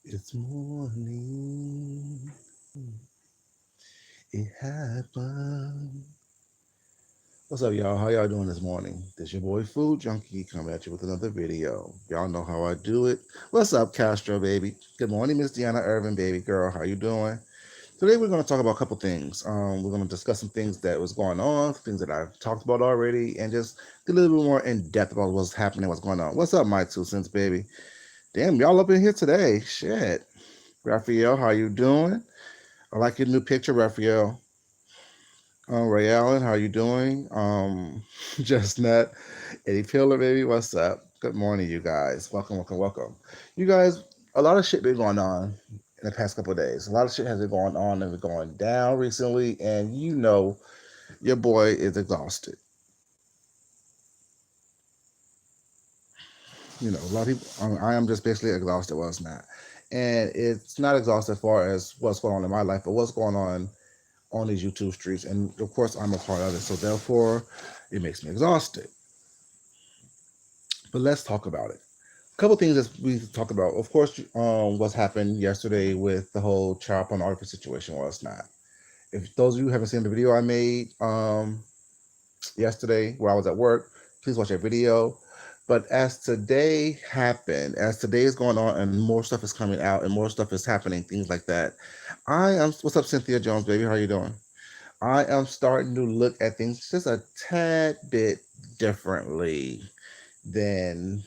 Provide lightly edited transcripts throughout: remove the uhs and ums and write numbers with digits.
It's morning. It happened. What's up, y'all? How y'all doing this morning? This your boy Food Junkie coming at you with another video. Y'all know how I do it. What's up, Castro, baby? Good morning, Miss Deanna Irvin, baby girl. How you doing? Today we're going to talk about a couple things. We're going to discuss some things that was going on, things that I've talked about already, and just get a little bit more in depth about what's happening, what's going on. What's up, my 2 cents, baby? Damn, y'all up in here today. Shit. Raphael, how you doing? I like your new picture, Raphael. Ray Allen, how you doing? Just Net, Eddie Pillar, baby, what's up? Good morning, you guys. Welcome, welcome, welcome. You guys, a lot of shit been going on in the past couple of days. A lot of shit has been going on and been going down recently, and you know your boy is exhausted. You know, a lot of people. I am just basically exhausted. Well, it's not, and it's not exhausted as far as what's going on in my life, but what's going on these YouTube streets, and of course, I'm a part of it. So therefore, it makes me exhausted. But let's talk about it. A couple things that we talk about. Of course, what's happened yesterday with the whole child pornography situation was not. If those of you haven't seen the video I made yesterday where I was at work, please watch that video. But as today happened, as today is going on and more stuff is coming out and more stuff is happening, things like that. I am. What's up, Cynthia Jones, baby? How you doing? I am starting to look at things just a tad bit differently than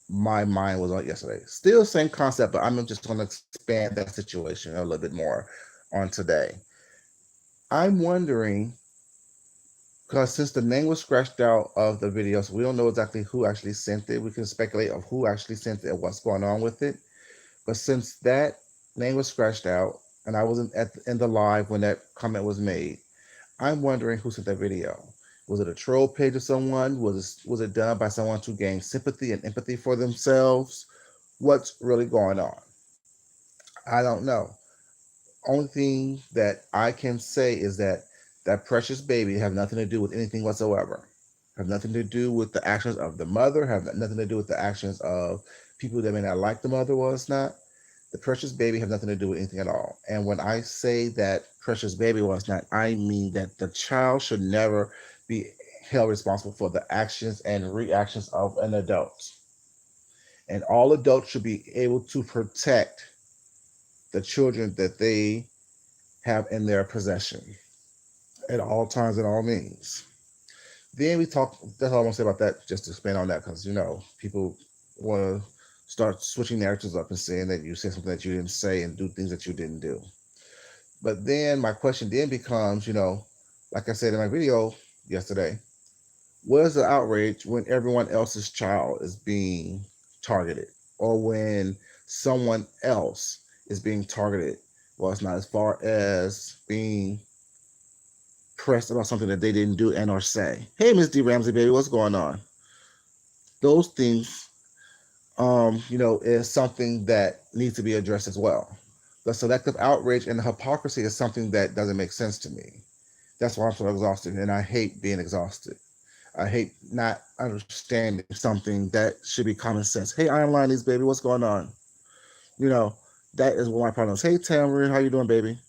my mind was on yesterday. Still same concept, but I'm just going to expand that situation a little bit more on today. I'm wondering because since the name was scratched out of the video, so we don't know exactly who actually sent it. We can speculate of who actually sent it and what's going on with it. But since that name was scratched out, and I wasn't in the live when that comment was made, I'm wondering who sent that video. Was it a troll page of someone? Was it done by someone to gain sympathy and empathy for themselves? What's really going on? I don't know. Only thing that I can say is that that precious baby have nothing to do with anything whatsoever. Have nothing to do with the actions of the mother. Have nothing to do with the actions of people that may not like the mother was not. The precious baby have nothing to do with anything at all. And when I say that precious baby was not, I mean that the child should never be held responsible for the actions and reactions of an adult. And all adults should be able to protect the children that they have in their possession at all times and all means. Then we talk. That's all I want to say about that. Just to expand on that, because people want to start switching narratives up and saying that you said something that you didn't say and do things that you didn't do. But then my question then becomes, like I said in my video yesterday, where's the outrage when everyone else's child is being targeted, or when someone else is being targeted? Well, it's not as far as being pressed about something that they didn't do and or say. Hey, Miss D Ramsey, baby, what's going on? Those things, is something that needs to be addressed as well. The selective outrage and the hypocrisy is something that doesn't make sense to me. That's why I'm so exhausted, and I hate being exhausted. I hate not understanding something that should be common sense. Hey, I am Liney's baby, what's going on? You know, that is one of my problems. Hey, Tamara, how you doing, baby?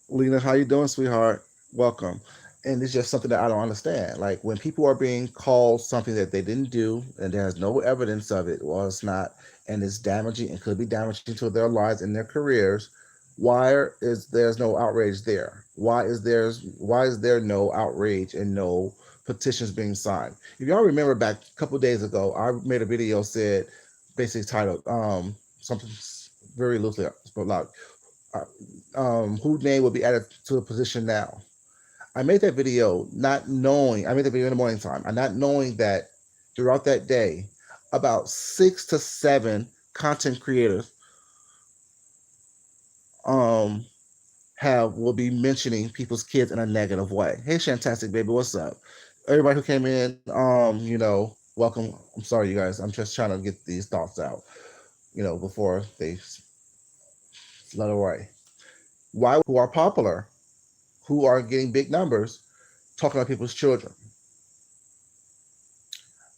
Lena, how you doing, sweetheart? Welcome. And it's just something that I don't understand. Like when people are being called something that they didn't do and there's no evidence of it, well, it's not, and it's damaging and could be damaging to their lives and their careers. Why is there's no outrage there? Why is there no outrage and no petitions being signed? If y'all remember back a couple of days ago, I made a video said basically titled something very loosely like whose name will be added to the position now. I made that video not knowing, I made the video in the morning time, and not knowing that throughout that day, about 6 to 7 content creators um have will be mentioning people's kids in a negative way. Hey Shantastic baby, what's up? Everybody who came in, welcome. I'm sorry you guys. I'm just trying to get these thoughts out, before they flood away. Why who are popular, who are getting big numbers, talking about people's children.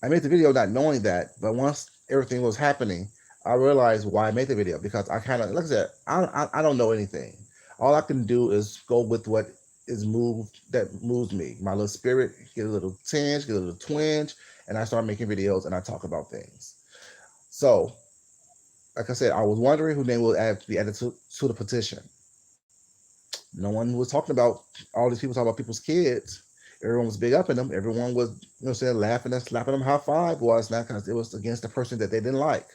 I made the video not knowing that, but once everything was happening, I realized why I made the video because I kind of, like I said, I don't know anything. All I can do is go with what is moved that moves me. My little spirit get a little tinge, get a little twinge, and I start making videos and I talk about things. So, like I said, I was wondering who name will be added to the petition. No one was talking about all these people talking about people's kids. Everyone was big up in them. Everyone was, saying laughing and slapping them. High five was not because it was against the person that they didn't like.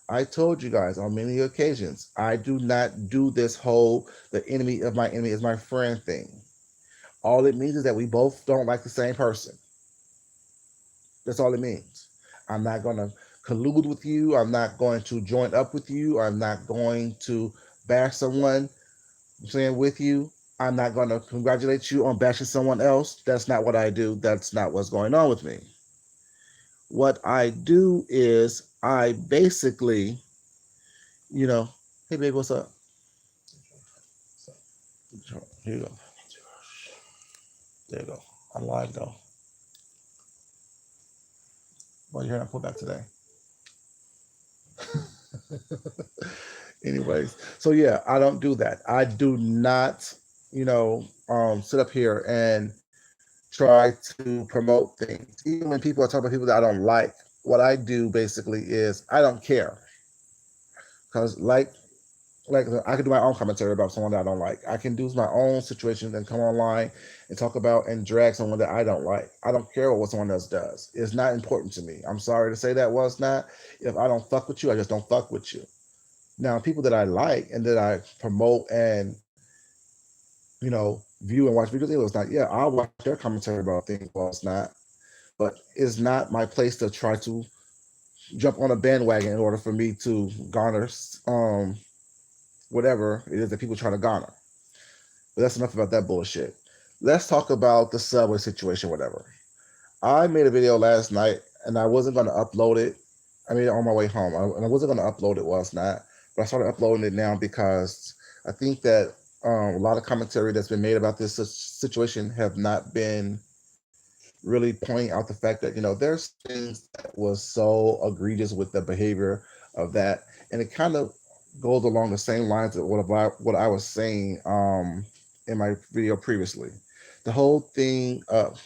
I told you guys on many occasions, I do not do this whole the enemy of my enemy is my friend thing. All it means is that we both don't like the same person. That's all it means. I'm not going to collude with you. I'm not going to join up with you. I'm not going to bash someone saying with you. I'm not going to congratulate you on bashing someone else. That's not what I do. That's not what's going on with me. What I do is I basically, hey baby, what's up? Here you go. There you go. I'm live though. Well, you're not put back today. Anyways, so yeah, I don't do that. I do not, sit up here and try to promote things. Even when people are talking about people that I don't like, what I do basically is I don't care. Because like I can do my own commentary about someone that I don't like. I can do my own situation and come online and talk about and drag someone that I don't like. I don't care what someone else does. It's not important to me. I'm sorry to say that. Well, it's not. If I don't fuck with you, I just don't fuck with you. Now, people that I like and that I promote and view and watch videos, it was not. Yeah, I'll watch their commentary about things. Well, it's not. But it's not my place to try to jump on a bandwagon in order for me to garner whatever it is that people try to garner. But that's enough about that bullshit. Let's talk about the subway situation, whatever. I made a video last night and I wasn't going to upload it. I made it on my way home. I wasn't going to upload it, was not. But I started uploading it now because I think that a lot of commentary that's been made about this situation have not been really pointing out the fact that, there's things that was so egregious with the behavior of that. And it kind of goes along the same lines of what I was saying in my video previously. The whole thing of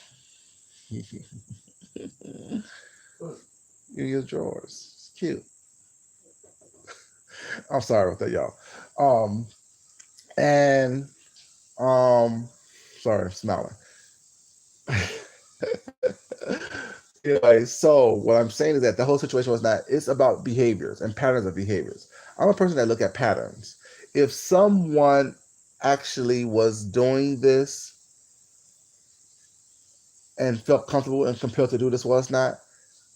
your drawers. It's cute. I'm sorry about that, y'all. And sorry, I'm smiling. Anyway, so what I'm saying is that the whole situation was not, it's about behaviors and patterns of behaviors. I'm a person that look at patterns. If someone actually was doing this and felt comfortable and compelled to do this, was not,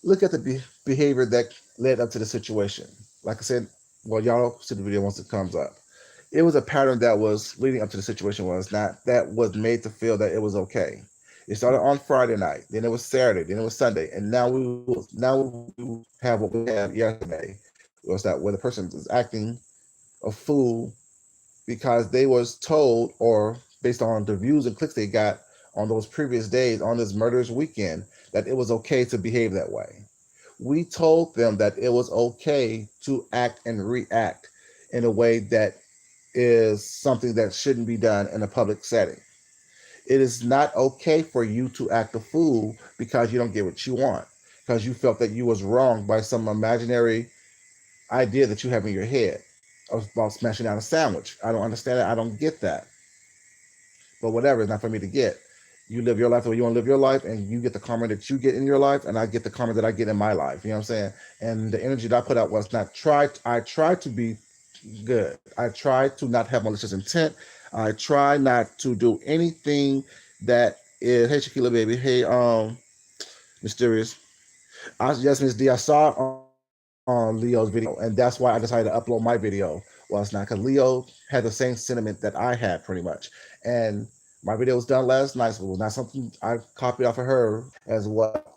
look at the behavior that led up to the situation. Like I said, well, y'all see the video once it comes up. It was a pattern that was leading up to the situation, was not, that was made to feel that it was okay. It started on Friday night, then it was Saturday, then it was Sunday, and now we have what we have yesterday. Was that where the person is acting a fool because they was told, or based on the views and clicks they got on those previous days on this murderous weekend, that it was okay to behave that way. We told them that it was okay to act and react in a way that is something that shouldn't be done in a public setting. It is not okay for you to act a fool because you don't get what you want, because you felt that you was wronged by some imaginary idea that you have in your head about smashing down a sandwich. I don't understand it. I don't get that. But whatever, it's not for me to get. You live your life the way you want to live your life, and you get the karma that you get in your life, and I get the karma that I get in my life. You know what I'm saying? And the energy that I put out was not I tried to be good. I try to not have malicious intent. I try not to do anything that is, hey Shaquila baby, hey mysterious. Yes, Miss D, I saw on Leo's video, and that's why I decided to upload my video. Well, it's not because Leo had the same sentiment that I had pretty much. And my video was done last night, so it was not something I copied off of her as well.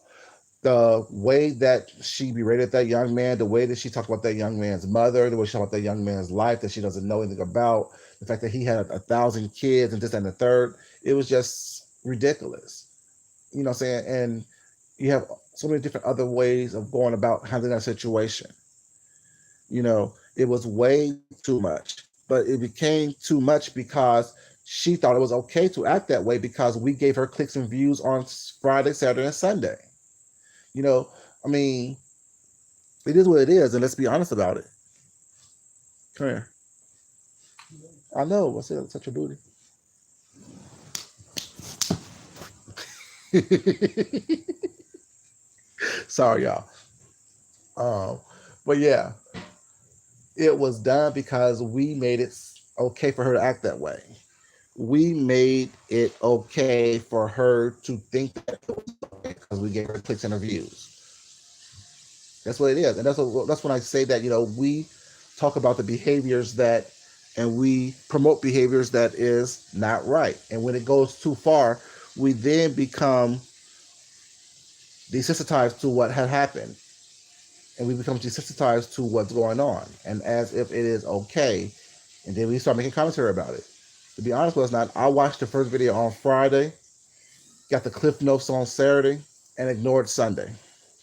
The way that she berated that young man, the way that she talked about that young man's mother, the way she talked about that young man's life that she doesn't know anything about, the fact that he had 1,000 kids and this and the third, it was just ridiculous. You know what I'm saying? And You have so many different other ways of going about handling that situation. It was way too much, but it became too much because she thought it was okay to act that way because we gave her clicks and views on Friday, Saturday, and Sunday. You know, I mean, it is what it is, and let's be honest about it. Come here. I know. What's it? Such a booty. Sorry, y'all. Um, but yeah, it was done because we made it okay for her to act that way. We made it okay for her to think that it was okay because we gave her clicks and views. That's what it is, and that's when I say that we talk about the behaviors that, and we promote behaviors that is not right, and when it goes too far, we then become desensitized to what had happened, and we become desensitized to what's going on, and as if it is okay, and then we start making commentary about it. To be honest with us, not I watched the first video on Friday, got the cliff notes on Saturday, and ignored Sunday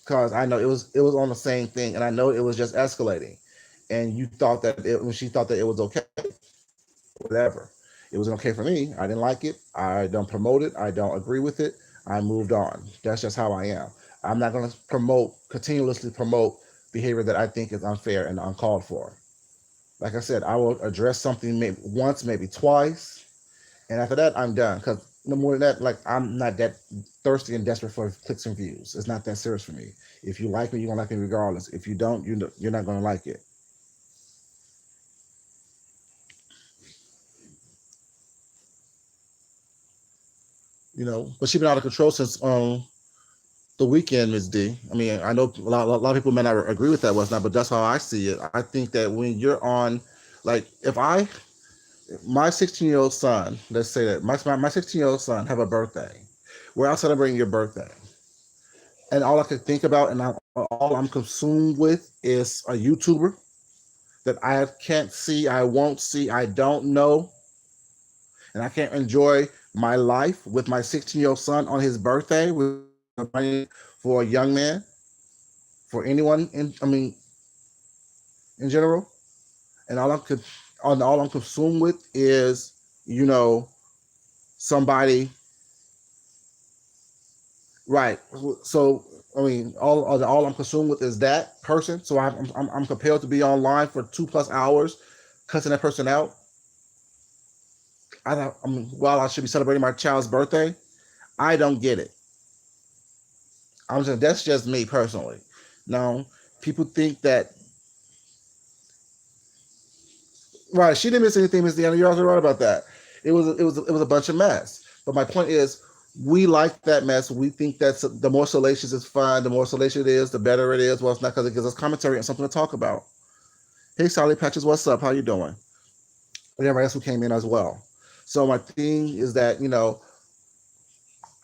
because I know it was on the same thing, and I know it was just escalating. And you thought that when she thought that it was okay, whatever. It was okay for me. I didn't like it. I don't promote it. I don't agree with it. I moved on. That's just how I am. I'm not going to continuously promote behavior that I think is unfair and uncalled for. Like I said, I will address something maybe once, maybe twice, and after that, I'm done. Because no more than that, like I'm not that thirsty and desperate for clicks and views. It's not that serious for me. If you like me, you're gonna like me regardless. If you don't, you're not gonna like it. But she's been out of control since the weekend, Ms. D. I mean, I know a lot of people may not agree with that, whatnot, but that's how I see it. I think that when you're on, like, my 16-year-old son, let's say that my 16-year-old son have a birthday. We're out celebrating your birthday, and all I could think about and all I'm consumed with is a YouTuber that I can't see, I won't see, I don't know, and I can't enjoy my life with my 16-year-old son on his birthday for a young man, for anyone in general, and all I'm consumed with is you know somebody, right? So I mean, all I'm consumed with is that person. So I'm compelled to be online for 2+ hours, cussing that person out. While I should be celebrating my child's birthday, I don't get it. That's just me personally. Now, people think that, right? She didn't miss anything, Miss Deanna. You're also right about that. It was a bunch of mess. But my point is, we like that mess. We think that the more salacious is fun, the more salacious it is, the better it is. Well, it's not, because it gives us commentary and something to talk about. Hey, Sally Patches, what's up? How you doing? And everybody else who came in as well. So my thing is that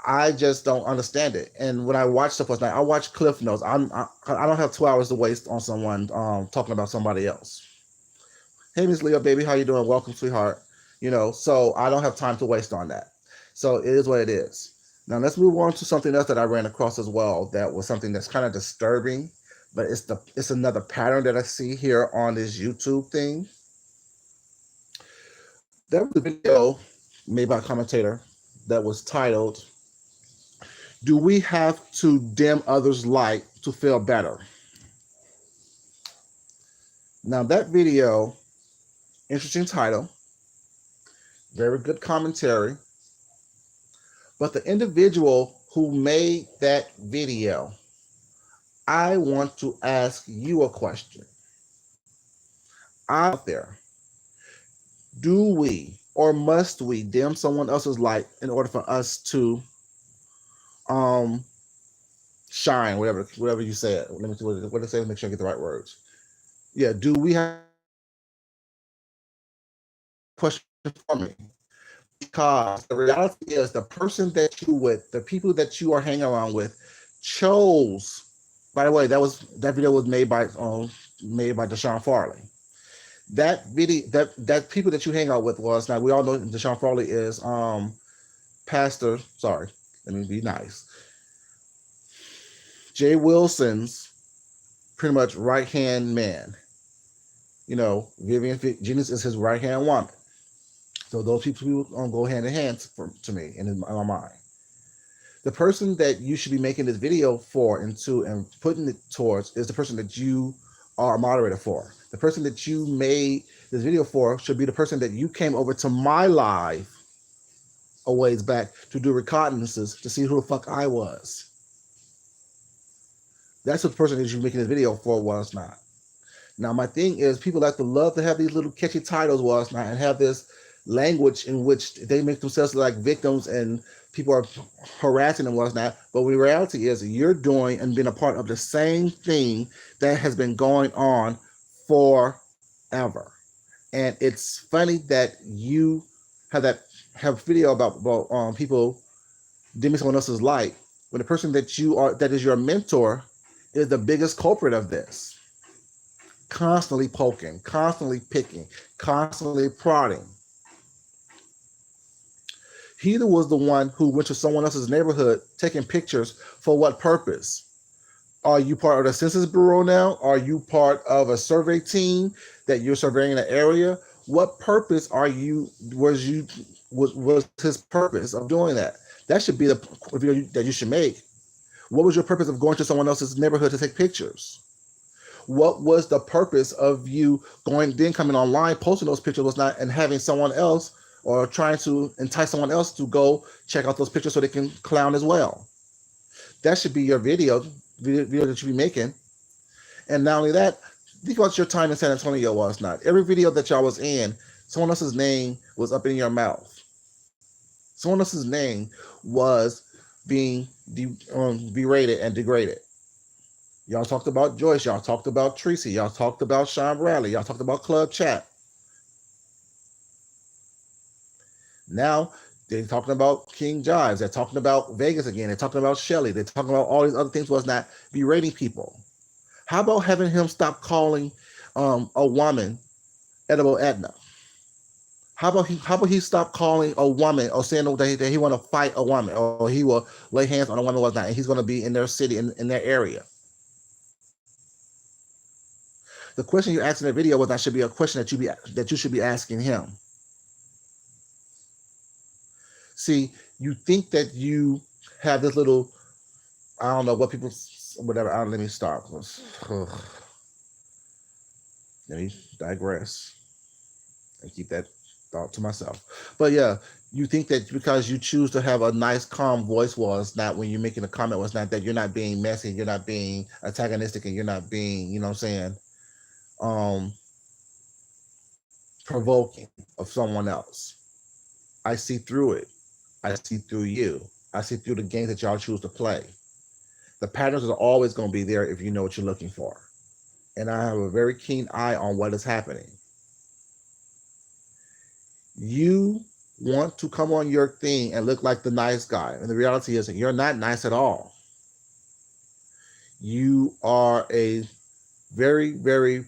I just don't understand it. And when I watch stuff last night, I watch Cliff Notes. I don't have 2 hours to waste on someone talking about somebody else. Hey, Miss Leo, baby, how you doing? Welcome, sweetheart. So I don't have time to waste on that. So it is what it is. Now let's move on to something else that I ran across as well. That was something that's kind of disturbing, but it's another pattern that I see here on this YouTube thing. There was a video made by a commentator that was titled, "Do we have to dim others' light to feel better?" Now that video, interesting title, very good commentary, but the individual who made that video, I want to ask you a question. Out there, do we or must we dim someone else's light in order for us to um shine, whatever you said? Let me see what did it say, make sure I get the right words. Yeah, do we have a question for me? Because the reality is, the person that you with, the people that you are hanging around with, chose. By the way, that video was made by Deshaun Farley. That video, that people that you hang out with was, now we all know Deshaun Farley is pastor. Sorry, let me be nice. Jay Wilson's pretty much right hand man. Vivian Genius is his right hand woman. So those people go hand in hand to me in my mind. The person that you should be making this video for and putting it towards is the person that you are a moderator for. The person that you made this video for should be the person that you came over to my live a ways back to do reconnaissances to see who the fuck I was. That's what the person that you're making this video for was not. Now, my thing is, people like to love to have these little catchy titles was not and have this language in which they make themselves like victims and people are harassing them was not. But the reality is, you're doing and being a part of the same thing that has been going on forever. And it's funny that you have a video about people dimming someone else's light when the person that is your mentor is the biggest culprit of this. Constantly poking, constantly picking, constantly prodding. He was the one who went to someone else's neighborhood taking pictures for what purpose? Are you part of the Census Bureau now? Are you part of a survey team that you're surveying the area? What purpose was his purpose of doing that? That should be the video that you should make. What was your purpose of going to someone else's neighborhood to take pictures? What was the purpose of you coming online, posting those pictures was not, and having someone else or trying to entice someone else to go check out those pictures so they can clown as well? That should be your video that you be making. And not only that, think about your time in San Antonio was not. Every video that y'all was in, someone else's name was up in your mouth. Someone else's name was being berated and degraded. Y'all talked about Joyce. Y'all talked about Tracy. Y'all talked about Sean Bradley. Y'all talked about Club Chat. Now they're talking about King Jives. They're talking about Vegas again. They're talking about Shelly. They're talking about all these other things was not berating people. How about having him stop calling a woman Edible Edna? How about he stop calling a woman or saying that he want to fight a woman or he will lay hands on a woman was not, and he's going to be in their city, in their area? The question you asked in the video was that should be a question that you should be asking him. See, you think that you have this little, I don't know what people, whatever. Let me start. Let me digress and keep that thought to myself. But yeah, you think that because you choose to have a nice, calm voice was not when you're making a comment was not that you're not being messy, you're not being antagonistic, and you're not being, you know what I'm saying, provoking of someone else. I see through it. I see through you. I see through the games that y'all choose to play. The patterns are always going to be there if you know what you're looking for. And I have a very keen eye on what is happening. You want to come on your thing and look like the nice guy. And the reality is that you're not nice at all. You are a very, very,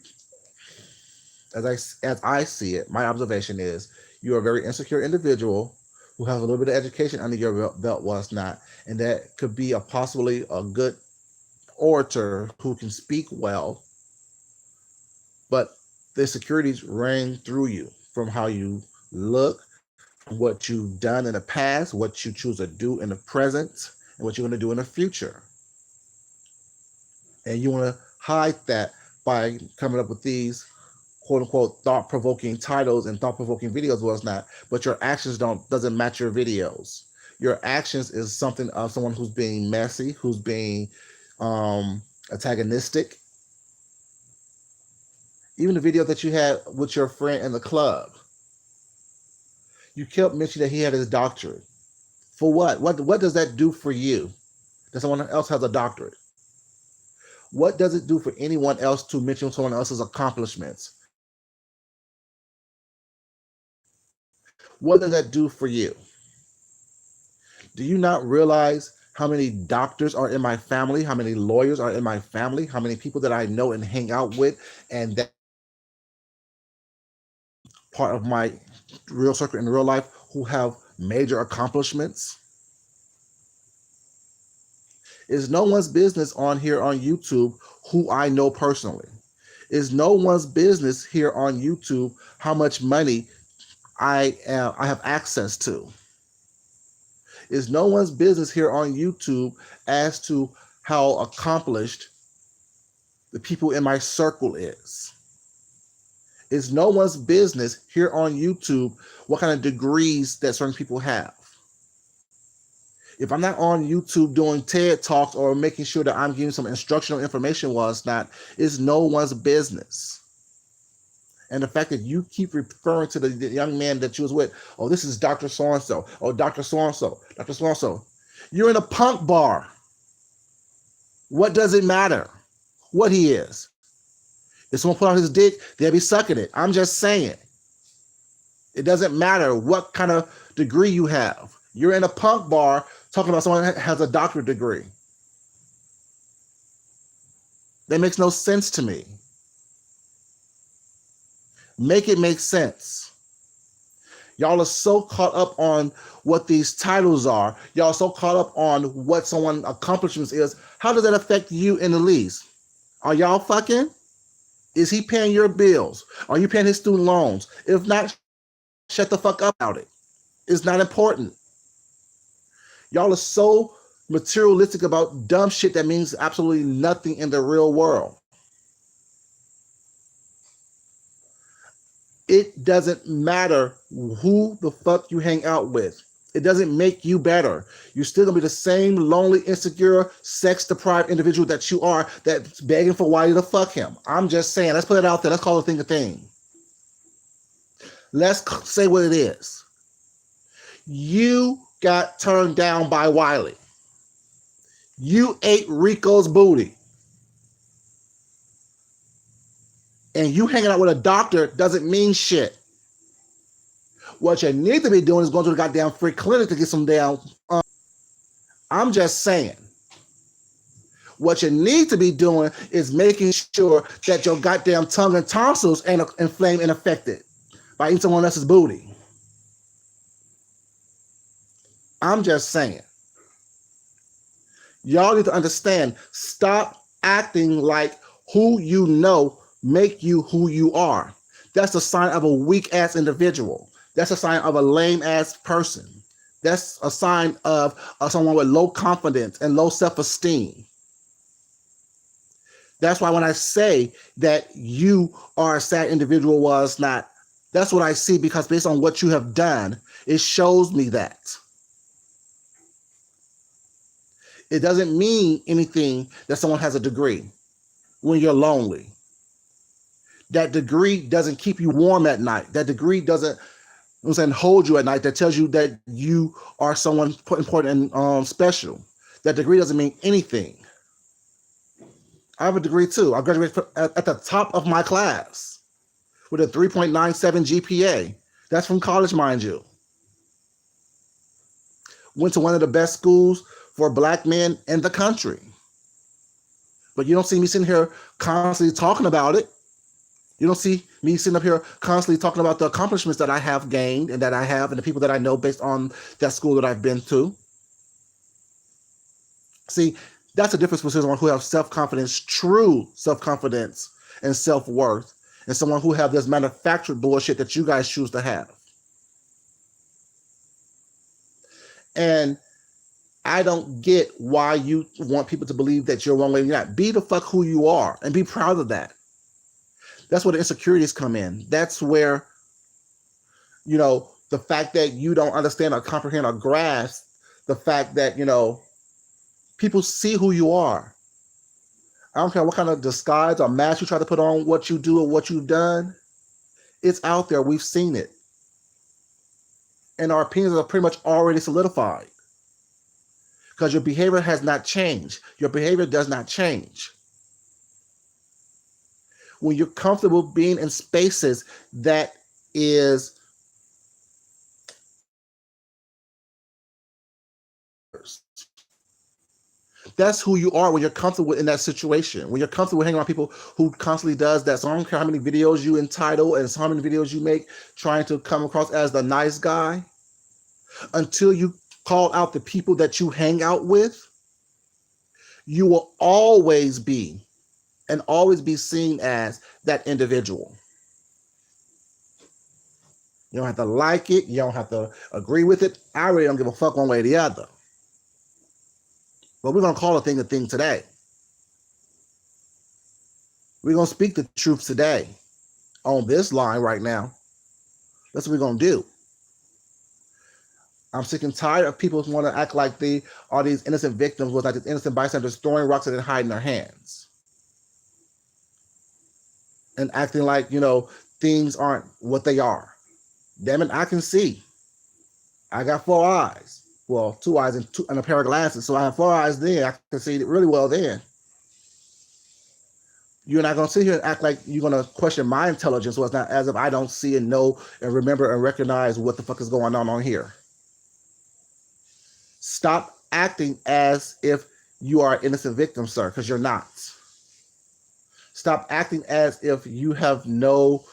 as I see it, my observation is you're a very insecure individual who has a little bit of education under your belt was not, and that could be possibly a good orator who can speak well, but the insecurities ring through you from how you look, from what you've done in the past, what you choose to do in the present, and what you're going to do in the future. And you want to hide that by coming up with these quote-unquote thought-provoking titles and thought-provoking videos was not, but your actions doesn't match your videos. Your actions is something of someone who's being messy, who's being antagonistic. Even the video that you had with your friend in the club, you kept mentioning that he had his doctorate. For what? What does that do for you? That someone else has a doctorate? What does it do for anyone else to mention someone else's accomplishments? What does that do for you? Do you not realize how many doctors are in my family, how many lawyers are in my family, how many people that I know and hang out with, and that part of my real circle in real life who have major accomplishments? It's no one's business on here on YouTube who I know personally. It's no one's business here on YouTube how much money I have access to. It's no one's business here on YouTube as to how accomplished the people in my circle is. It's no one's business here on YouTube what kind of degrees that certain people have. If I'm not on YouTube doing TED Talks or making sure that I'm giving some instructional information while it's not, it's no one's business. And the fact that you keep referring to the young man that you was with, oh, this is Dr. So-and-so, oh, Dr. So-and-so, Dr. So-and-so. You're in a punk bar. What does it matter what he is? If someone put out his dick, they'll be sucking it. I'm just saying. It doesn't matter what kind of degree you have. You're in a punk bar talking about someone that has a doctorate degree. That makes no sense to me. Make it make sense. Y'all are so caught up on what these titles are. Y'all are so caught up on what someone's accomplishments is. How does that affect you in the least? Are y'all fucking? Is he paying your bills? Are you paying his student loans? If not, shut the fuck up about it. It's not important. Y'all are so materialistic about dumb shit that means absolutely nothing in the real world. It doesn't matter who the fuck you hang out with. It doesn't make you better. You're still gonna be the same lonely, insecure, sex-deprived individual that you are that's begging for Wiley to fuck him. I'm just saying, let's put it out there. Let's call the thing a thing. Let's say what it is. You got turned down by Wiley. You ate Rico's booty. And you hanging out with a doctor doesn't mean shit. What you need to be doing is going to the goddamn free clinic to get some damn. I'm just saying. What you need to be doing is making sure that your goddamn tongue and tonsils ain't inflamed and affected by eating someone else's booty. I'm just saying. Y'all need to understand. Stop acting like who you know make you who you are. That's a sign of a weak-ass individual. That's a sign of a lame-ass person. That's a sign of someone with low confidence and low self-esteem. That's why when I say that you are a sad individual was not, that's what I see, because based on what you have done, it shows me that. It doesn't mean anything that someone has a degree when you're lonely. That degree doesn't keep you warm at night. That degree doesn't hold you at night. That tells you that you are someone important and special. That degree doesn't mean anything. I have a degree too. I graduated at the top of my class with a 3.97 GPA. That's from college, mind you. Went to one of the best schools for Black men in the country. But you don't see me sitting here constantly talking about it. You don't see me sitting up here constantly talking about the accomplishments that I have gained and that I have and the people that I know based on that school that I've been to. See, that's the difference between someone who has self-confidence, true self-confidence and self-worth, and someone who have this manufactured bullshit that you guys choose to have. And I don't get why you want people to believe that you're one way or not. Be the fuck who you are and be proud of that. That's where the insecurities come in. That's where, you know, the fact that you don't understand or comprehend or grasp the fact that, you know, people see who you are. I don't care what kind of disguise or mask you try to put on what you do or what you've done. It's out there. We've seen it. And our opinions are pretty much already solidified. Because your behavior has not changed. Your behavior does not change. When you're comfortable being in spaces that is that's who you are when you're comfortable in that situation. When you're comfortable hanging around people who constantly does that. So I don't care how many videos you entitle and how many videos you make trying to come across as the nice guy. Until you call out the people that you hang out with, you will always be and always be seen as that individual. You don't have to like it. You don't have to agree with it. I really don't give a fuck one way or the other. But we're going to call a thing today. We're going to speak the truth today on this line right now. That's what we're going to do. I'm sick and tired of people who want to act like they are these innocent victims with like these innocent bystanders throwing rocks and then hiding their hands. And acting like, things aren't what they are. Damn it, I can see. I got 4 eyes. Well, 2 eyes and a pair of glasses. So I have 4 eyes then. I can see it really well then. You're not going to sit here and act like you're going to question my intelligence. So it's not as if I don't see and know and remember and recognize what the fuck is going on here. Stop acting as if you are an innocent victim, sir, because you're not. Stop acting as if you have no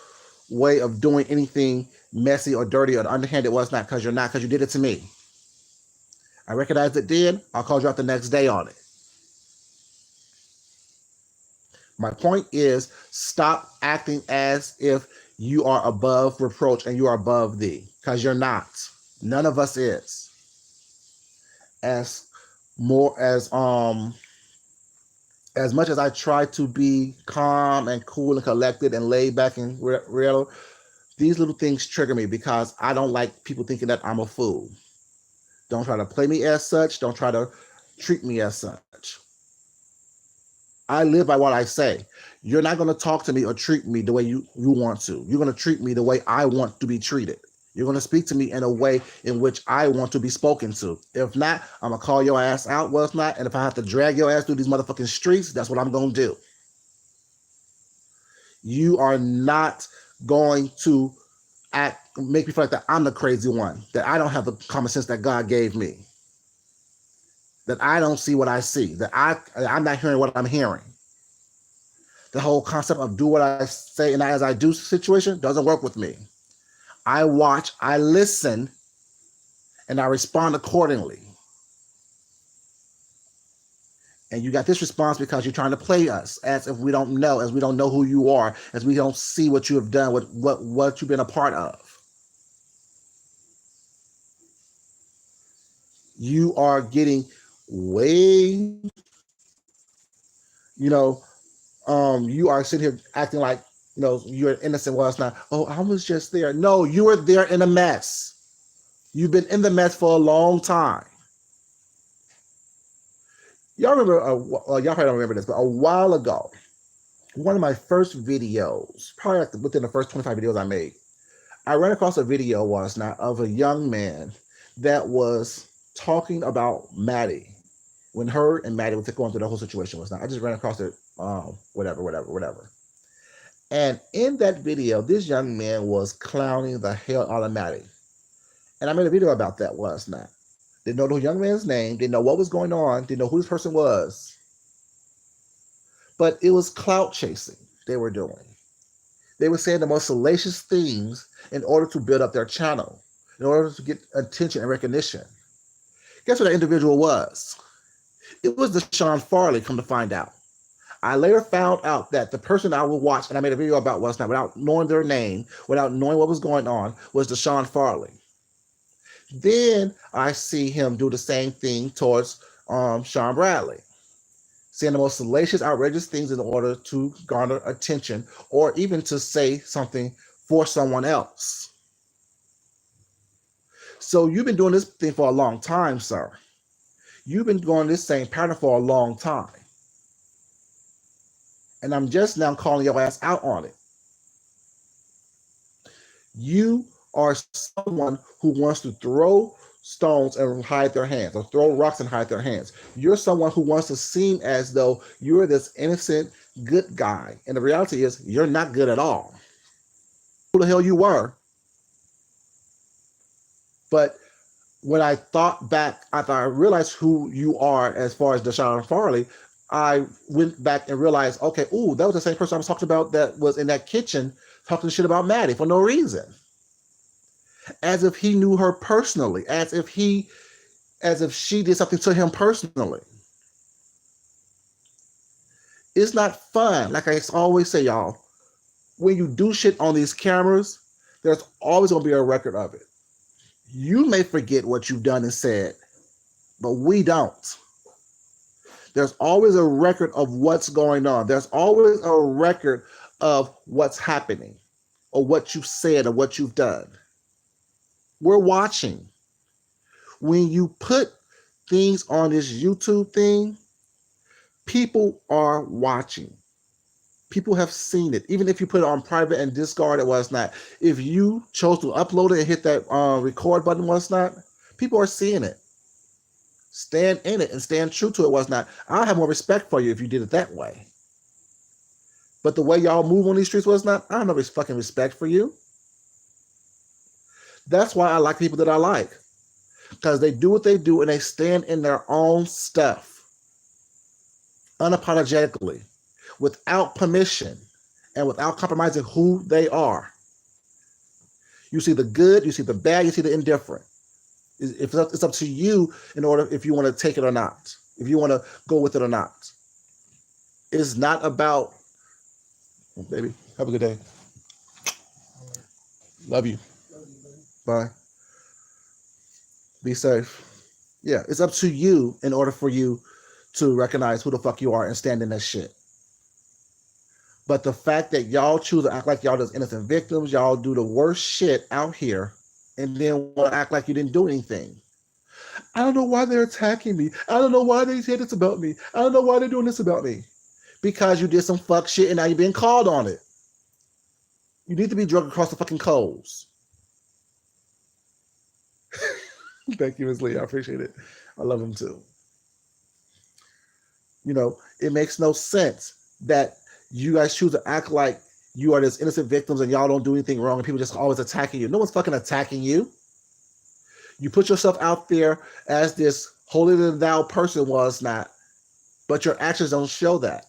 way of doing anything messy or dirty or underhanded. Well, it's not, because you're not, because you did it to me. I recognized it then. I'll call you out the next day on it. My point is, stop acting as if you are above reproach and you are above thee, because you're not. None of us is. As much as I try to be calm and cool and collected and laid back and real, these little things trigger me because I don't like people thinking that I'm a fool. Don't try to play me as such. Don't try to treat me as such. I live by what I say. You're not going to talk to me or treat me the way you want to. You're going to treat me the way I want to be treated. You're going to speak to me in a way in which I want to be spoken to. If not, I'm going to call your ass out. Well, it's not. And if I have to drag your ass through these motherfucking streets, that's what I'm going to do. You are not going to make me feel like that I'm the crazy one, that I don't have the common sense that God gave me, that I don't see what I see, that I'm not hearing what I'm hearing. The whole concept of do what I say and as I do situation doesn't work with me. I watch, I listen, and I respond accordingly. And you got this response because you're trying to play us as if we don't know, as we don't know who you are, as we don't see what you have done, what you've been a part of. You are getting way, you are sitting here acting like, you're innocent. Well, it's not. Oh, I was just there. No, you were there in a mess. You've been in the mess for a long time. Y'all remember, y'all probably don't remember this, but a while ago, one of my first videos, probably like within the first 25 videos I made, I ran across a video of a young man that was talking about Maddie when her and Maddie were going through the whole situation. I just ran across it, whatever. And in that video, this young man was clowning the hell out of Maddie. And I made a video about that Didn't know the young man's name, didn't know what was going on, didn't know who this person was. But it was clout chasing they were doing. They were saying the most salacious things in order to build up their channel, in order to get attention and recognition. Guess what that individual was? It was Deshaun Farley, come to find out. I later found out that the person I would watch, and I made a video about without knowing their name, without knowing what was going on, was Deshaun Farley. Then I see him do the same thing towards Sean Bradley, saying the most salacious, outrageous things in order to garner attention or even to say something for someone else. So you've been doing this thing for a long time, sir. You've been going this same pattern for a long time. And I'm just now calling your ass out on it. You are someone who wants to throw stones and hide their hands, or throw rocks and hide their hands. You're someone who wants to seem as though you're this innocent, good guy. And the reality is you're not good at all. Who the hell you were. But when I thought back, after I realized who you are as far as Deshaun Farley, I went back and realized, okay, that was the same person I was talking about that was in that kitchen talking shit about Maddie for no reason. As if he knew her personally, as if she did something to him personally. It's not fun. Like I always say, y'all, when you do shit on these cameras, there's always going to be a record of it. You may forget what you've done and said, but we don't. There's always a record of what's going on. There's always a record of what's happening or what you've said or what you've done. We're watching. When you put things on this YouTube thing, people are watching. People have seen it. Even if you put it on private and discard it, what's not. If you chose to upload it and hit that record button, what's not, people are seeing it. Stand in it and stand true to it, what's not. I'll have more respect for you if you did it that way. But the way y'all move on these streets, what's not, I don't have fucking respect for you. That's why I like people that I like. Because they do what they do and they stand in their own stuff. Unapologetically. Without permission. And without compromising who they are. You see the good, you see the bad, you see the indifferent. It's up to you in order if you want to take it or not. If you want to go with it or not. It's not about, oh, baby, have a good day. Love you. Bye. Be safe. Yeah, it's up to you in order for you to recognize who the fuck you are and stand in that shit. But the fact that y'all choose to act like y'all just innocent victims, y'all do the worst shit out here, and then want to act like you didn't do anything. I don't know why they're attacking me. I don't know why they say this about me. I don't know why they're doing this about me. Because you did some fuck shit and now you're being called on it. You need to be drugged across the fucking coals. Thank you, Ms. Lee. I appreciate it. I love him too. You know, it makes no sense that you guys choose to act like you are just innocent victims and y'all don't do anything wrong and people just always attacking you. No one's fucking attacking you. You put yourself out there as this holier than thou person was not, but your actions don't show that.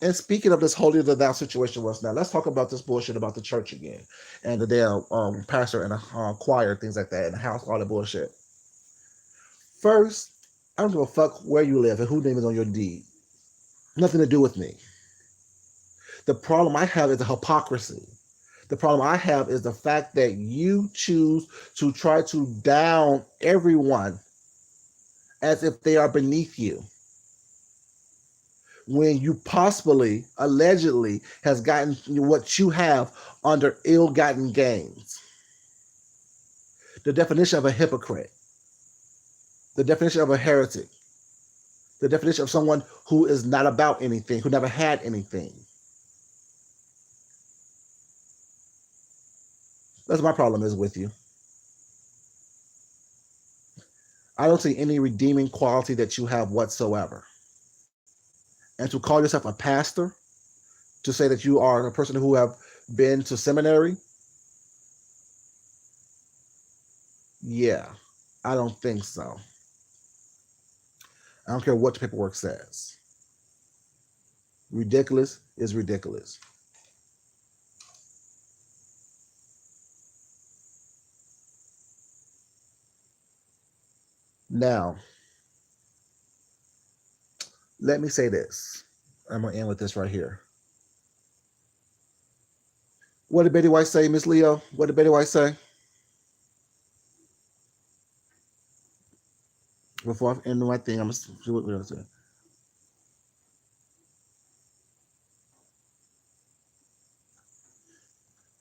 And speaking of this holier than thou situation was not, let's talk about this bullshit about the church again and the damn pastor and a choir, things like that, and the house, all that bullshit. First, I don't give a fuck where you live and whose name is on your deed. Nothing to do with me. The problem I have is the hypocrisy. The problem I have is the fact that you choose to try to down everyone as if they are beneath you. When you possibly, allegedly, has gotten what you have under ill-gotten gains. The definition of a hypocrite. The definition of a heretic. The definition of someone who is not about anything, who never had anything. That's my problem is with you. I don't see any redeeming quality that you have whatsoever. And to call yourself a pastor, to say that you are a person who have been to seminary, yeah, I don't think so. I don't care what the paperwork says. Ridiculous is ridiculous. Now, let me say this. I'm going to end with this right here. What did Betty White say, Miss Leo? What did Betty White say? Before I end my thing, I'm going to see what we're going to say.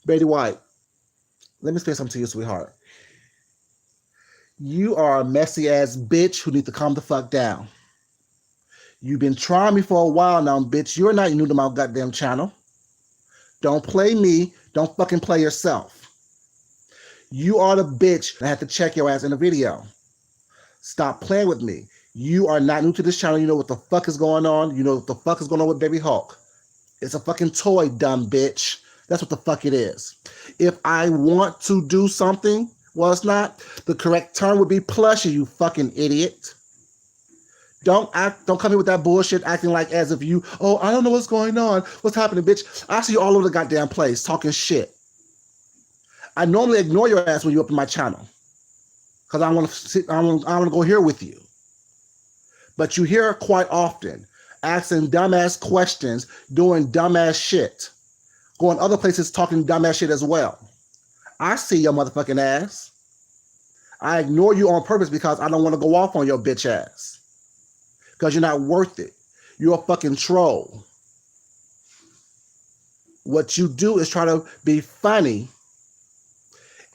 Betty White, let me say something to you, sweetheart. You are a messy ass bitch who needs to calm the fuck down. You've been trying me for a while now, bitch. You're not new to my goddamn channel. Don't play me. Don't fucking play yourself. You are the bitch that had to check your ass in the video. Stop playing with me. You are not new to this channel. You know what the fuck is going on. You know what the fuck is going on with Baby Hulk. It's a fucking toy, dumb bitch. That's what the fuck it is. If I want to do something, well, it's not. The correct term would be plushie, you fucking idiot. Don't come here with that bullshit acting like as if you, oh, I don't know what's going on. What's happening, bitch? I see you all over the goddamn place talking shit. I normally ignore your ass when you're up in my channel. Because I want to go here with you. But you hear her quite often asking dumbass questions, doing dumbass shit, going other places talking dumbass shit as well. I see your motherfucking ass. I ignore you on purpose because I don't want to go off on your bitch ass. Because you're not worth it. You're a fucking troll. What you do is try to be funny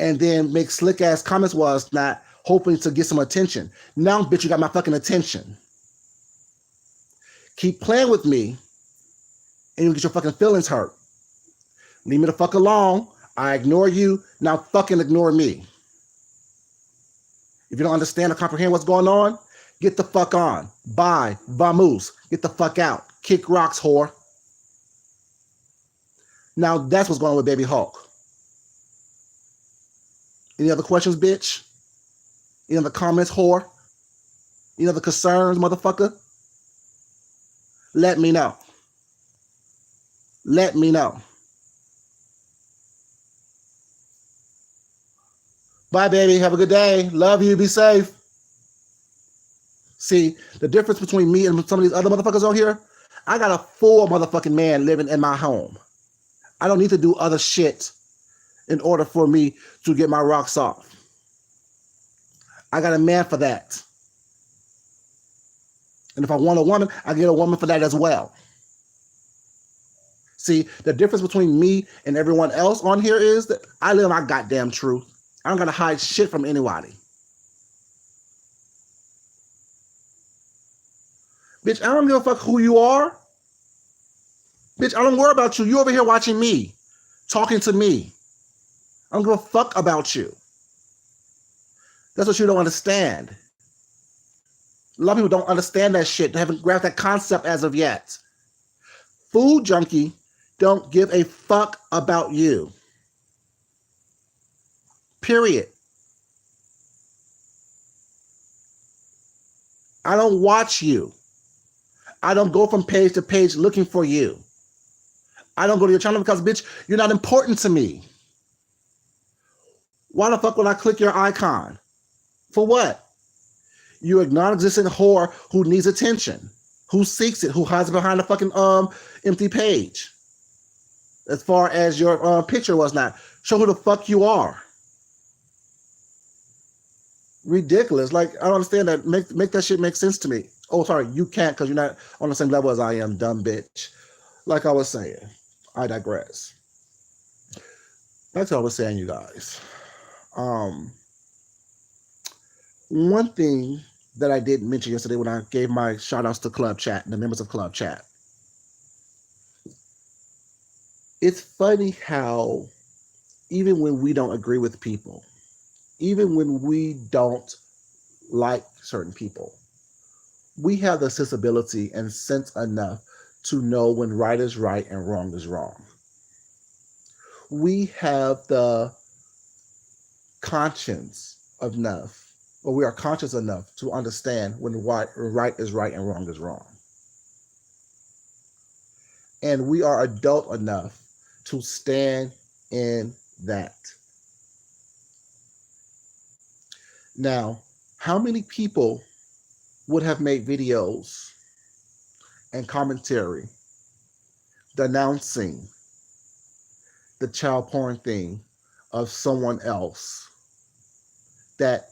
and then make slick ass comments while it's not, hoping to get some attention. Now, bitch, you got my fucking attention. Keep playing with me and you'll get your fucking feelings hurt. Leave me the fuck alone. I ignore you. Now fucking ignore me. If you don't understand or comprehend what's going on, get the fuck on. Bye. Vamoose. Get the fuck out. Kick rocks, whore. Now that's what's going on with Baby Hulk. Any other questions, bitch? Any other comments, whore? Any other concerns, motherfucker? Let me know. Let me know. Bye, baby. Have a good day. Love you. Be safe. See, the difference between me and some of these other motherfuckers on here, I got a full motherfucking man living in my home. I don't need to do other shit in order for me to get my rocks off. I got a man for that. And if I want a woman, I get a woman for that as well. See, the difference between me and everyone else on here is that I live my goddamn truth. I don't gotta hide shit from anybody. Bitch, I don't give a fuck who you are. Bitch, I don't worry about you. You over here watching me, talking to me. I don't give a fuck about you. That's what you don't understand. A lot of people don't understand that shit. They haven't grasped that concept as of yet. Food junkie don't give a fuck about you. Period. I don't watch you. I don't go from page to page looking for you. I don't go to your channel because, bitch, you're not important to me. Why the fuck would I click your icon? For what? You're a non-existent whore who needs attention, who seeks it, who hides behind a fucking empty page. As far as your picture was not. Show who the fuck you are. Ridiculous. Like, I don't understand that. Make that shit make sense to me. Oh, sorry, you can't because you're not on the same level as I am, dumb bitch. Like I was saying, I digress. That's what I was saying, you guys. One thing that I didn't mention yesterday when I gave my shout outs to Club Chat and the members of Club Chat. It's funny how even when we don't agree with people, even when we don't like certain people, we have the sensibility and sense enough to know when right is right and wrong is wrong. We have the conscience enough, or we are conscious enough to understand when right is right and wrong is wrong. And we are adult enough to stand in that. Now, how many people would have made videos and commentary denouncing the child porn thing of someone else that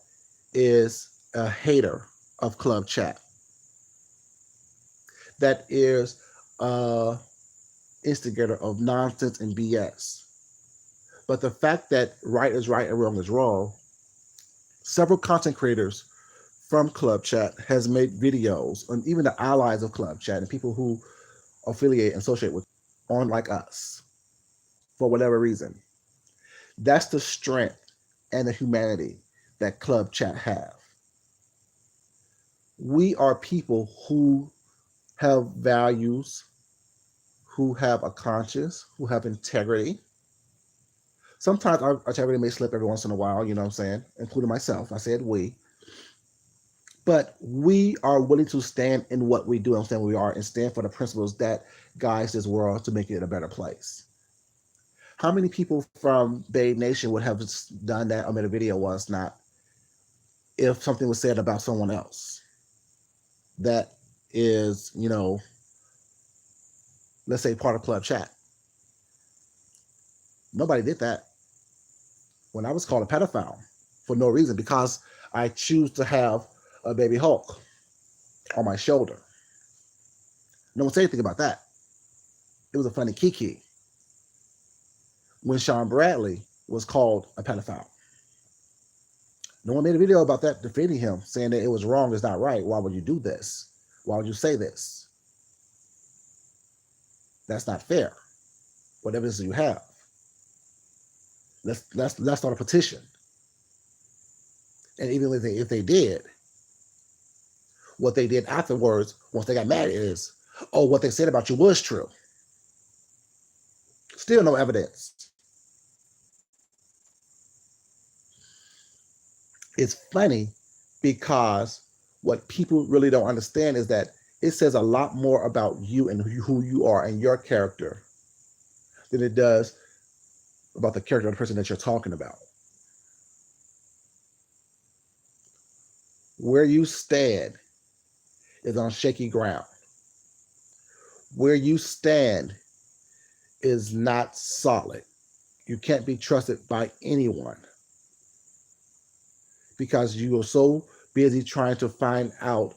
is a hater of Club Chat, that is a instigator of nonsense and BS? But the fact that right is right and wrong is wrong, several content creators from Club Chat has made videos, and even the allies of Club Chat and people who affiliate and associate with on like us for whatever reason. That's the strength and the humanity that Club Chat have. We are people who have values, who have a conscience, who have integrity. Sometimes our integrity may slip every once in a while, you know what I'm saying, including myself. I said we. But we are willing to stand in what we do and stand where we are and stand for the principles that guides this world to make it a better place. How many people from Babe Nation would have done that or made a video was not if something was said about someone else? that is, let's say part of club chat. Nobody did that when I was called a pedophile for no reason because I choose to have a baby Hulk on my shoulder. No one said anything about that. It was a funny kiki when Sean Bradley was called a pedophile. No one made a video about that defending him, saying that it was wrong, it's not right. Why would you do this? Why would you say this? That's not fair. What evidence do you have? Let's start a petition. And even if they did, what they did afterwards, once they got mad, is, oh, what they said about you was true. Still no evidence. It's funny because what people really don't understand is that it says a lot more about you and who you are and your character than it does about the character of the person that you're talking about. Where you stand is on shaky ground. Where you stand is not solid. You can't be trusted by anyone because you are so busy trying to find out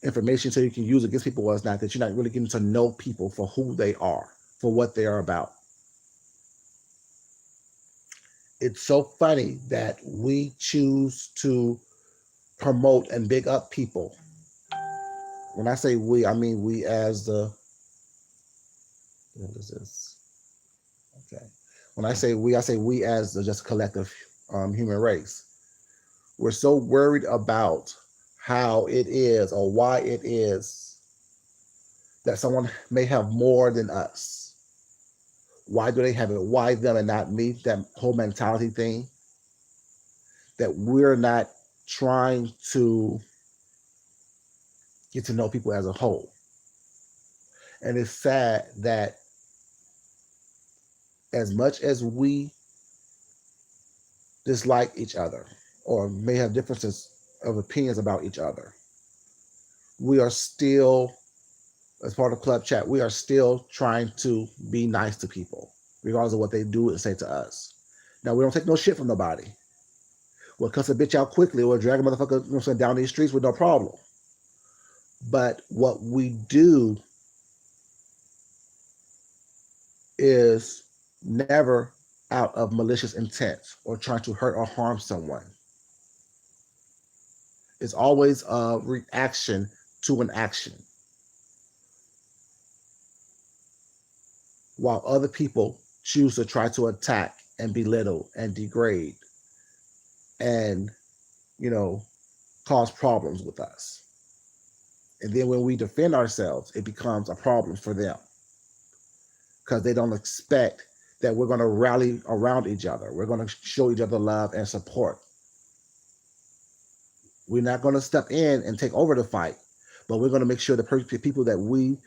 information so you can use it against people or not, that you're not really getting to know people for who they are, for what they are about. It's so funny that we choose to promote and big up people. When I say we, I mean we as the, what is this? Okay. When I say we as the just collective human race. We're so worried about how it is or why it is that someone may have more than us. Why do they have it? Why them and not me? That whole mentality thing. That we're not trying to get to know people as a whole. And it's sad that as much as we dislike each other or may have differences of opinions about each other, we are still, as part of club chat, we are still trying to be nice to people, regardless of what they do and say to us. Now, we don't take no shit from nobody. We'll cuss a bitch out quickly or drag a motherfucker down these streets with no problem. But what we do is never out of malicious intent or trying to hurt or harm someone. It's always a reaction to an action. While other people choose to try to attack and belittle and degrade and, cause problems with us. And then when we defend ourselves, it becomes a problem for them because they don't expect that we're going to rally around each other. We're going to show each other love and support. We're not going to step in and take over the fight, but we're going to make sure the people that we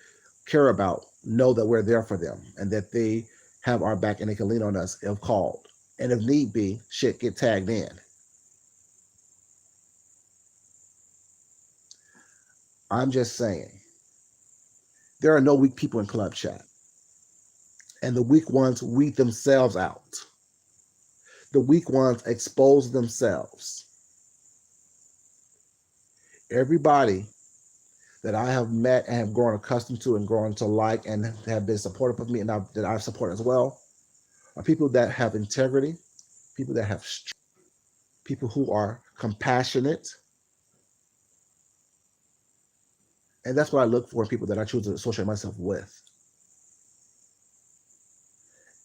care about know that we're there for them and that they have our back and they can lean on us if called. And if need be, shit, get tagged in. I'm just saying, there are no weak people in club chat. And the weak ones weed themselves out. The weak ones expose themselves. Everybody that I have met and have grown accustomed to and grown to like and have been supportive of me and that I support as well are people that have integrity, people that have strength, people who are compassionate. And that's what I look for in people that I choose to associate myself with.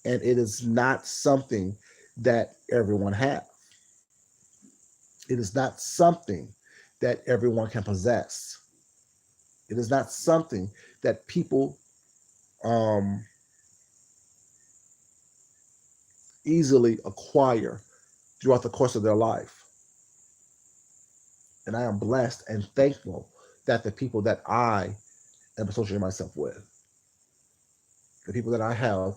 And it is not something that everyone has. It is not something that everyone can possess. It is not something that people easily acquire throughout the course of their life. And I am blessed and thankful that the people that I am associating myself with, the people that I have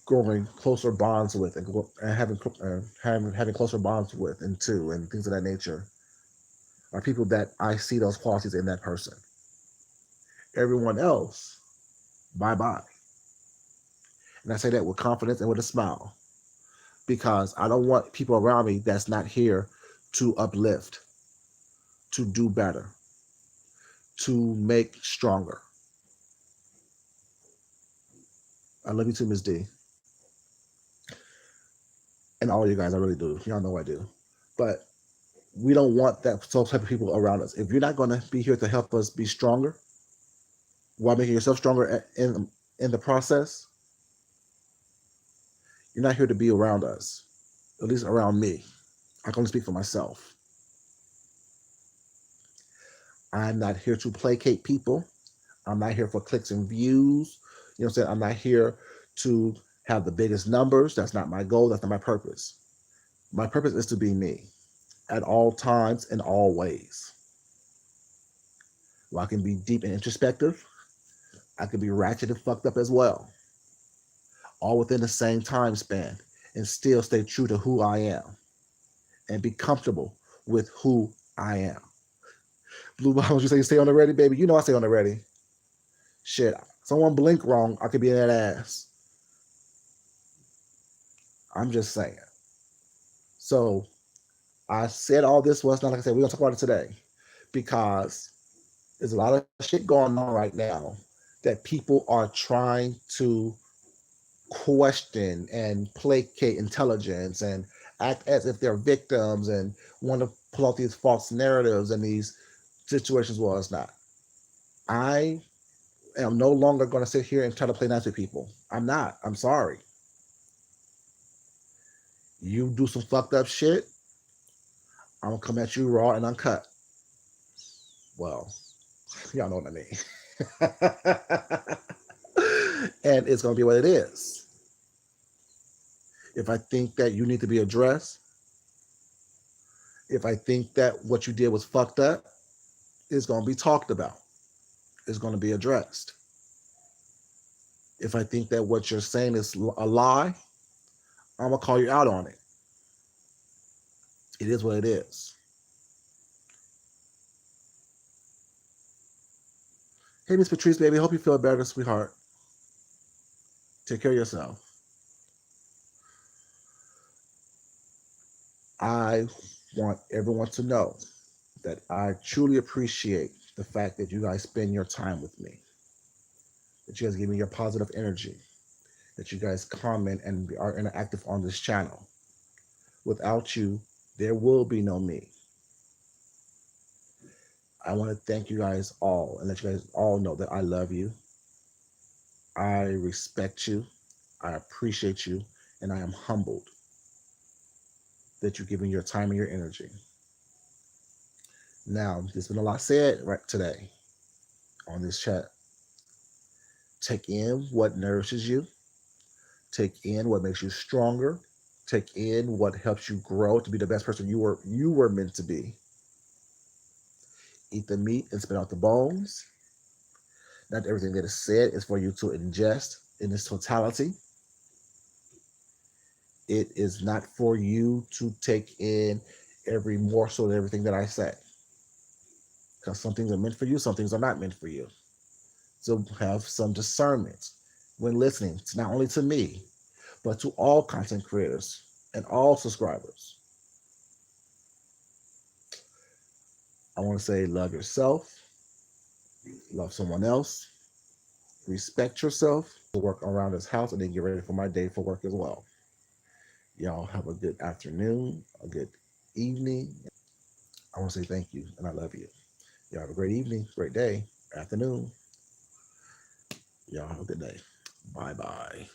growing closer bonds with and having closer bonds with and things of that nature, are people that I see those qualities in that person. Everyone else, bye-bye. And I say that with confidence and with a smile because I don't want people around me that's not here to uplift, to do better, to make stronger. I love you too, Miss D. And all you guys, I really do. Y'all know I do. But we don't want those type of people around us. If you're not going to be here to help us be stronger while making yourself stronger in the process, you're not here to be around us, at least around me. I can only speak for myself. I'm not here to placate people. I'm not here for clicks and views. You know what I'm saying? I'm not here to have the biggest numbers. That's not my goal. That's not my purpose. My purpose is to be me at all times and all ways. Well, I can be deep and introspective. I can be ratchet and fucked up as well, all within the same time span, and still stay true to who I am and be comfortable with who I am. Blue Bombs, you say you stay on the ready, baby? You know I stay on the ready. Shit, someone blink wrong, I could be in that ass. I'm just saying. So I said all this was not like I said, we're gonna talk about it today because there's a lot of shit going on right now that people are trying to question and placate intelligence and act as if they're victims and want to pull out these false narratives and these situations. Well, it's not. I am no longer going to sit here and try to play nice with people. I'm not. I'm sorry. You do some fucked up shit, I'm going to come at you raw and uncut. Well, y'all know what I mean. And it's going to be what it is. If I think that you need to be addressed, if I think that what you did was fucked up, it's going to be talked about. It's going to be addressed. If I think that what you're saying is a lie, I'm going to call you out on it. It is what it is. Hey, Miss Patrice, baby, hope you feel better, sweetheart. Take care of yourself. I want everyone to know that I truly appreciate the fact that you guys spend your time with me, that you guys give me your positive energy, that you guys comment and are interactive on this channel. Without you, there will be no me. I want to thank you guys all and let you guys all know that I love you. I respect you. I appreciate you. And I am humbled that you're giving your time and your energy. Now, there's been a lot said right today on this chat. Take in what nourishes you. Take in what makes you stronger. Take in what helps you grow to be the best person you were meant to be. Eat the meat and spit out the bones. Not everything that is said is for you to ingest in its totality. It is not for you to take in every morsel of everything that I say. Because some things are meant for you, some things are not meant for you. So have some discernment when listening, not only to me, but to all content creators and all subscribers. I want to say love yourself, love someone else, respect yourself, work around this house, and then get ready for my day for work as well. Y'all have a good afternoon, a good evening. I want to say thank you, and I love you. Y'all have a great evening, great day, afternoon. Y'all have a good day. Bye-bye.